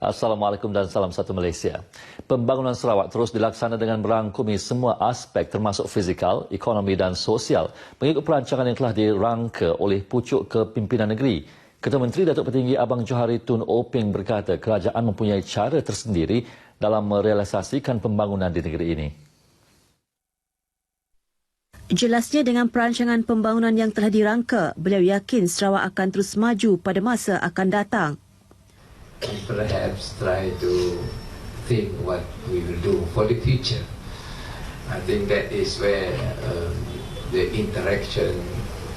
Assalamualaikum dan salam satu Malaysia. Pembangunan Sarawak terus dilaksana dengan merangkumi semua aspek termasuk fizikal, ekonomi dan sosial mengikut perancangan yang telah dirangka oleh pucuk kepimpinan negeri. Ketua Menteri Datuk Petinggi Abang Johari Tun Openg berkata kerajaan mempunyai cara tersendiri dalam merealisasikan pembangunan di negeri ini. Jelasnya dengan perancangan pembangunan yang telah dirangka, beliau yakin Sarawak akan terus maju pada masa akan datang. And perhaps try to think what we will do for the future. I think that is where the interaction,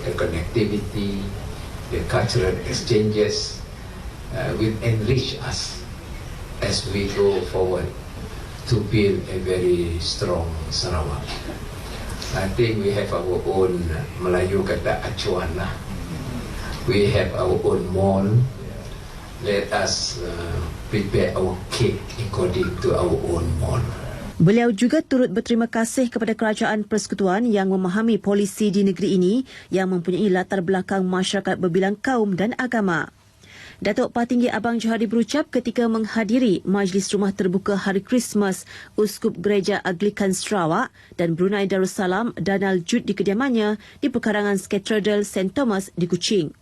the connectivity, the cultural exchanges will enrich us as we go forward to build a very strong Sarawak. I think we have our own Melayu kata acuan lah. We have our own mall. Let us prepare our cake according to our own mall. Beliau juga turut berterima kasih kepada Kerajaan Persekutuan yang memahami polisi di negeri ini yang mempunyai latar belakang masyarakat berbilang kaum dan agama. Datuk Patinggi Abang Johari berucap ketika menghadiri Majlis Rumah Terbuka Hari Krismas Uskup Gereja Anglikan Sarawak dan Brunei Darussalam Donald Jude di kediamannya di Pekarangan Katedral St. Thomas di Kuching.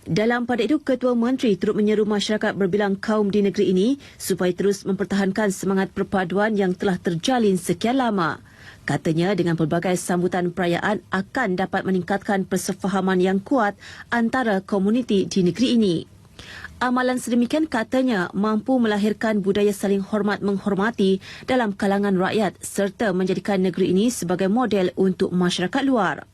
Dalam pada itu, Ketua Menteri turut menyeru masyarakat berbilang kaum di negeri ini supaya terus mempertahankan semangat perpaduan yang telah terjalin sekian lama. Katanya dengan pelbagai sambutan perayaan akan dapat meningkatkan persefahaman yang kuat antara komuniti di negeri ini. Amalan sedemikian katanya mampu melahirkan budaya saling hormat-menghormati dalam kalangan rakyat serta menjadikan negeri ini sebagai model untuk masyarakat luar.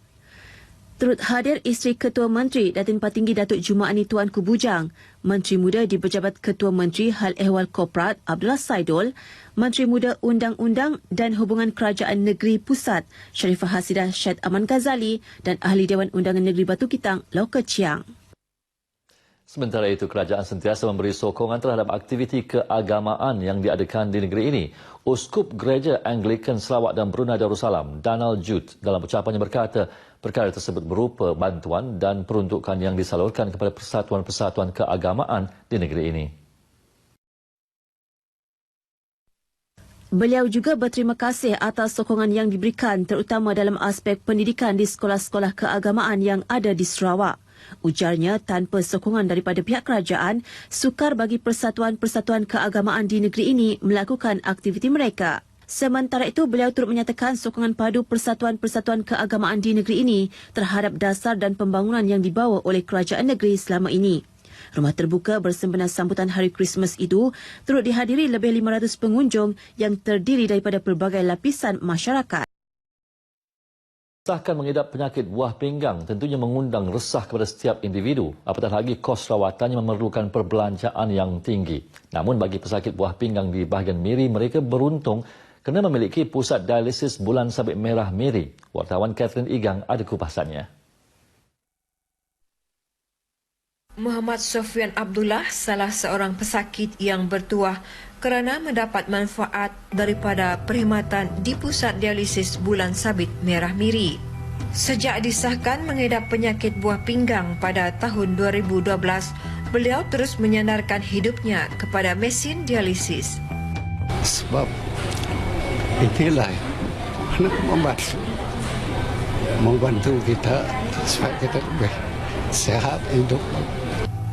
Turut hadir isteri Ketua Menteri Datin Patinggi Datuk Jumaani Tuanku Bujang, Menteri Muda di Pejabat Ketua Menteri Hal Ehwal Korporat Abdullah Saidul, Menteri Muda Undang-Undang dan Hubungan Kerajaan Negeri Pusat Sharifah Hasidah Syed Aman Ghazali dan Ahli Dewan Undangan Negeri Batu Kitang Lauka Chiang. Sementara itu, kerajaan sentiasa memberi sokongan terhadap aktiviti keagamaan yang diadakan di negeri ini. Uskup Gereja Anglikan Sarawak dan Brunei Darussalam, Donald Jude, dalam ucapannya berkata, perkara tersebut berupa bantuan dan peruntukan yang disalurkan kepada persatuan-persatuan keagamaan di negeri ini. Beliau juga berterima kasih atas sokongan yang diberikan terutama dalam aspek pendidikan di sekolah-sekolah keagamaan yang ada di Sarawak. Ujarnya, tanpa sokongan daripada pihak kerajaan, sukar bagi persatuan-persatuan keagamaan di negeri ini melakukan aktiviti mereka. Sementara itu, beliau turut menyatakan sokongan padu persatuan-persatuan keagamaan di negeri ini terhadap dasar dan pembangunan yang dibawa oleh kerajaan negeri selama ini. Rumah terbuka bersempena sambutan Hari Krismas itu turut dihadiri lebih 500 pengunjung yang terdiri daripada pelbagai lapisan masyarakat. Sahkan mengidap penyakit buah pinggang tentunya mengundang resah kepada setiap individu. Apatah lagi kos rawatannya memerlukan perbelanjaan yang tinggi. Namun bagi pesakit buah pinggang di bahagian Miri, mereka beruntung kerana memiliki pusat dialisis bulan sabit merah Miri. Wartawan Catherine Igang ada kupasannya. Muhammad Sofian Abdullah salah seorang pesakit yang bertuah kerana mendapat manfaat daripada perkhidmatan di Pusat Dialisis Bulan Sabit Merah Miri. Sejak disahkan mengidap penyakit buah pinggang pada tahun 2012, beliau terus menyandarkan hidupnya kepada mesin dialisis. Sebab inilah membantu kita supaya kita lebih sehat hidup.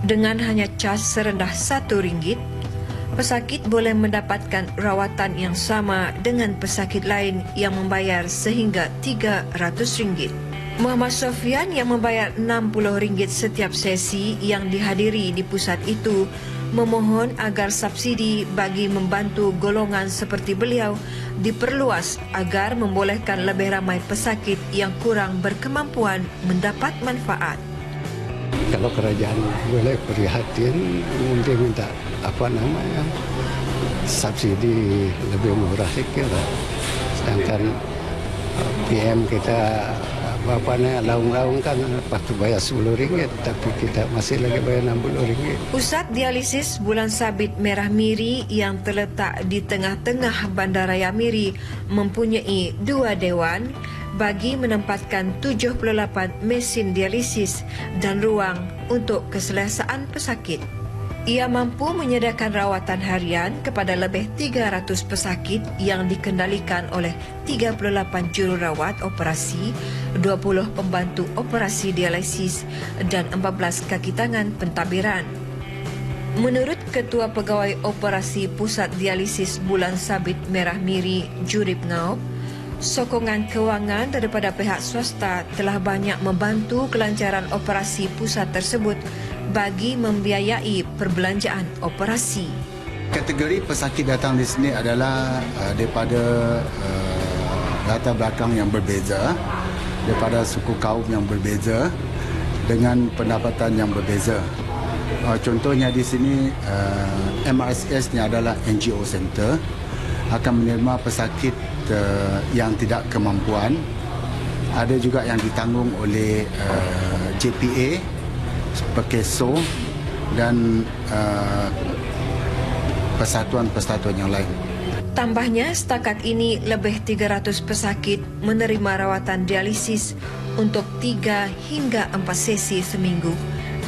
Dengan hanya cas serendah RM1, pesakit boleh mendapatkan rawatan yang sama dengan pesakit lain yang membayar sehingga RM300. Muhammad Sofian yang membayar RM60 setiap sesi yang dihadiri di pusat itu memohon agar subsidi bagi membantu golongan seperti beliau diperluas agar membolehkan lebih ramai pesakit yang kurang berkemampuan mendapat manfaat. Kalau kerajaan boleh perhatian, mungkin minta subsidi lebih murah sikit lah. Sedangkan PM kita laung-laung kan patut bayar RM10, tapi kita masih lagi bayar RM60. Pusat Dialisis Bulan Sabit Merah Miri yang terletak di tengah-tengah Bandaraya Miri mempunyai 2 dewan bagi menempatkan 78 mesin dialisis dan ruang untuk keselesaan pesakit. Ia mampu menyediakan rawatan harian kepada lebih 300 pesakit yang dikendalikan oleh 38 jururawat operasi, 20 pembantu operasi dialisis dan 14 kaki tangan pentadbiran. Menurut Ketua Pegawai Operasi Pusat Dialisis Bulan Sabit Merah Miri, Jurib Ngaup, sokongan kewangan daripada pihak swasta telah banyak membantu kelancaran operasi pusat tersebut bagi membiayai perbelanjaan operasi. Kategori pesakit datang di sini adalah daripada latar belakang yang berbeza, daripada suku kaum yang berbeza dengan pendapatan yang berbeza. Contohnya di sini MRSS-nya adalah NGO Center, akan menerima pesakit yang tidak kemampuan. Ada juga yang ditanggung oleh JPA, Pekeso dan persatuan-persatuan yang lain. Tambahnya, setakat ini lebih 300 pesakit menerima rawatan dialisis untuk 3 hingga 4 sesi seminggu,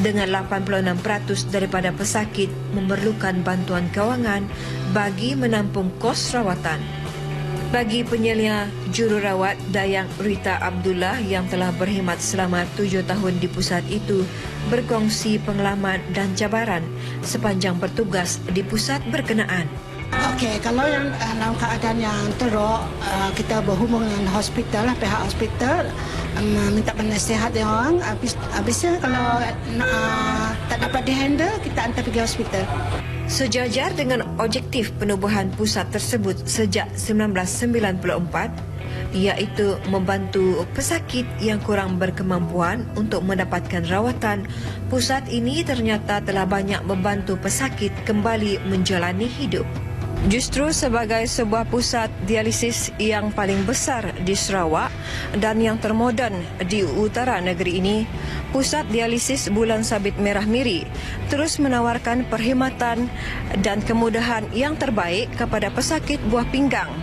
dengan 86% daripada pesakit memerlukan bantuan kewangan bagi menampung kos rawatan. Bagi penyelia jururawat Dayang Rita Abdullah yang telah berkhidmat selama 7 tahun di pusat itu, berkongsi pengalaman dan cabaran sepanjang bertugas di pusat berkenaan. Okey, kalau yang dalam keadaan yang teruk, kita berhubung dengan hospital, pihak hospital, minta penasihat dia orang. Habisnya kalau tak dapat dihandle, kita hantar pergi hospital. Sejajar dengan objektif penubuhan pusat tersebut sejak 1994, iaitu membantu pesakit yang kurang berkemampuan untuk mendapatkan rawatan, pusat ini ternyata telah banyak membantu pesakit kembali menjalani hidup. Justru sebagai sebuah pusat dialisis yang paling besar di Sarawak dan yang termoden di utara negeri ini, Pusat Dialisis Bulan Sabit Merah Miri terus menawarkan perkhidmatan dan kemudahan yang terbaik kepada pesakit buah pinggang.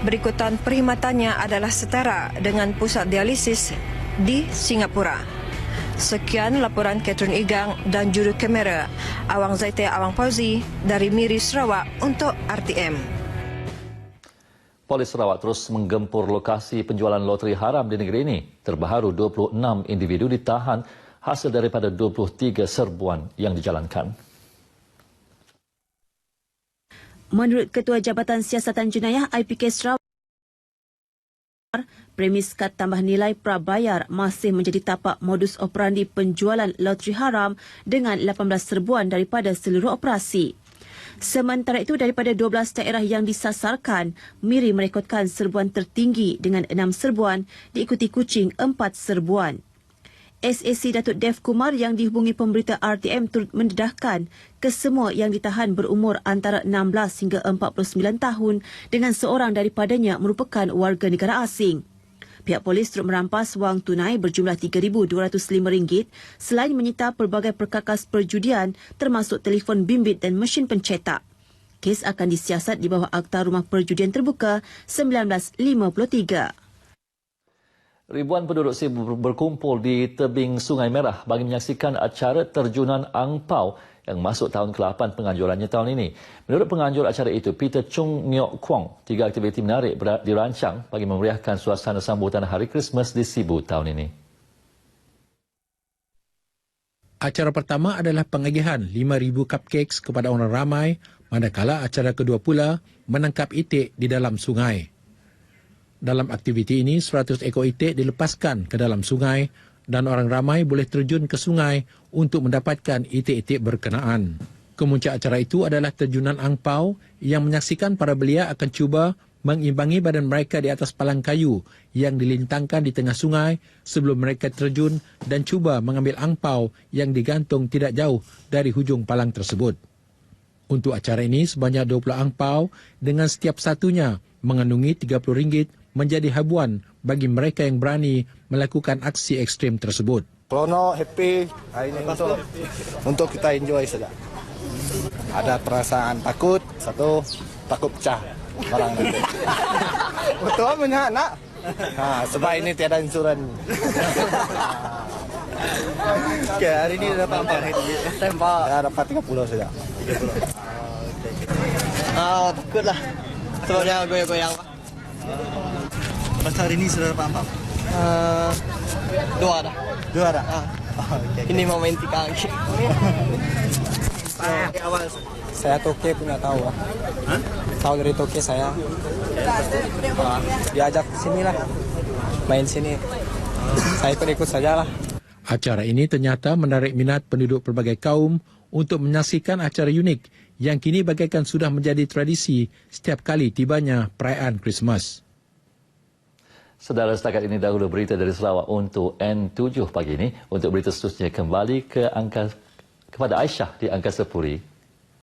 Berikutan perkhidmatannya adalah setara dengan pusat dialisis di Singapura. Sekian laporan Catherine Igang dan juru kamera Awang Zaiteh Awang Fauzi dari Miri Sarawak untuk RTM. Polis Sarawak terus menggempur lokasi penjualan loteri haram di negeri ini. Terbaru 26 individu ditahan hasil daripada 23 serbuan yang dijalankan. Menurut Ketua Jabatan Siasatan Jenayah IPK Sarawak, premis kad tambah nilai prabayar masih menjadi tapak modus operandi penjualan loteri haram dengan 18 serbuan daripada seluruh operasi. Sementara itu, daripada 12 daerah yang disasarkan, Miri merekodkan serbuan tertinggi dengan 6 serbuan, diikuti Kuching 4 serbuan. SAC Datuk Dev Kumar yang dihubungi pemberita RTM turut mendedahkan kesemua yang ditahan berumur antara 16 hingga 49 tahun dengan seorang daripadanya merupakan warga negara asing. Pihak polis turut merampas wang tunai berjumlah RM3,205 selain menyita pelbagai perkakas perjudian termasuk telefon bimbit dan mesin pencetak. Kes akan disiasat di bawah Akta Rumah Perjudian Terbuka 1953. Ribuan penduduk sibuk berkumpul di tebing Sungai Merah bagi menyaksikan acara terjunan angpau yang masuk tahun ke-8 penganjurannya tahun ini. Menurut penganjur acara itu, Peter Chung Ngiok Kwong, 3 aktiviti menarik dirancang bagi memeriahkan suasana sambutan Hari Krismas di Sibu tahun ini. Acara pertama adalah pengagihan 5,000 cupcakes kepada orang ramai, manakala acara kedua pula menangkap itik di dalam sungai. Dalam aktiviti ini, 100 ekor itik dilepaskan ke dalam sungai dan orang ramai boleh terjun ke sungai untuk mendapatkan itik-itik berkenaan. Kemuncak acara itu adalah terjunan angpau yang menyaksikan para belia akan cuba mengimbangi badan mereka di atas palang kayu yang dilintangkan di tengah sungai sebelum mereka terjun dan cuba mengambil angpau yang digantung tidak jauh dari hujung palang tersebut. Untuk acara ini, sebanyak 20 angpau dengan setiap satunya mengandungi RM30 menjadi habuan bagi mereka yang berani melakukan aksi ekstrim tersebut. Seronok, happy, hari ini untuk kita enjoy saja. Ada perasaan takut, satu takut pecah barang nanti. Betul banyak nak. Sebab ini tiada insuran. Okay, hari ini dapat berapa ringgit? Tembak. Ya, dapat 30 saja. 30. Takutlah. Sebabnya goyang-goyang. Masa hari ini sudah dapat berapa? 2 dah. 2 dah. Ini mau main tikang. Saya Toke punya tahu lah. Tahu dari Toke saya. Diajak sini lah. Main sini. Saya ikut saja lah. Acara ini ternyata menarik minat penduduk pelbagai kaum untuk menyaksikan acara unik yang kini bagaikan sudah menjadi tradisi setiap kali tibanya perayaan Krismas. Saudara, setakat ini dahulu berita dari Sarawak untuk N7 pagi ini. Untuk berita seterusnya kembali kepada Aisyah di Angkasa Puri.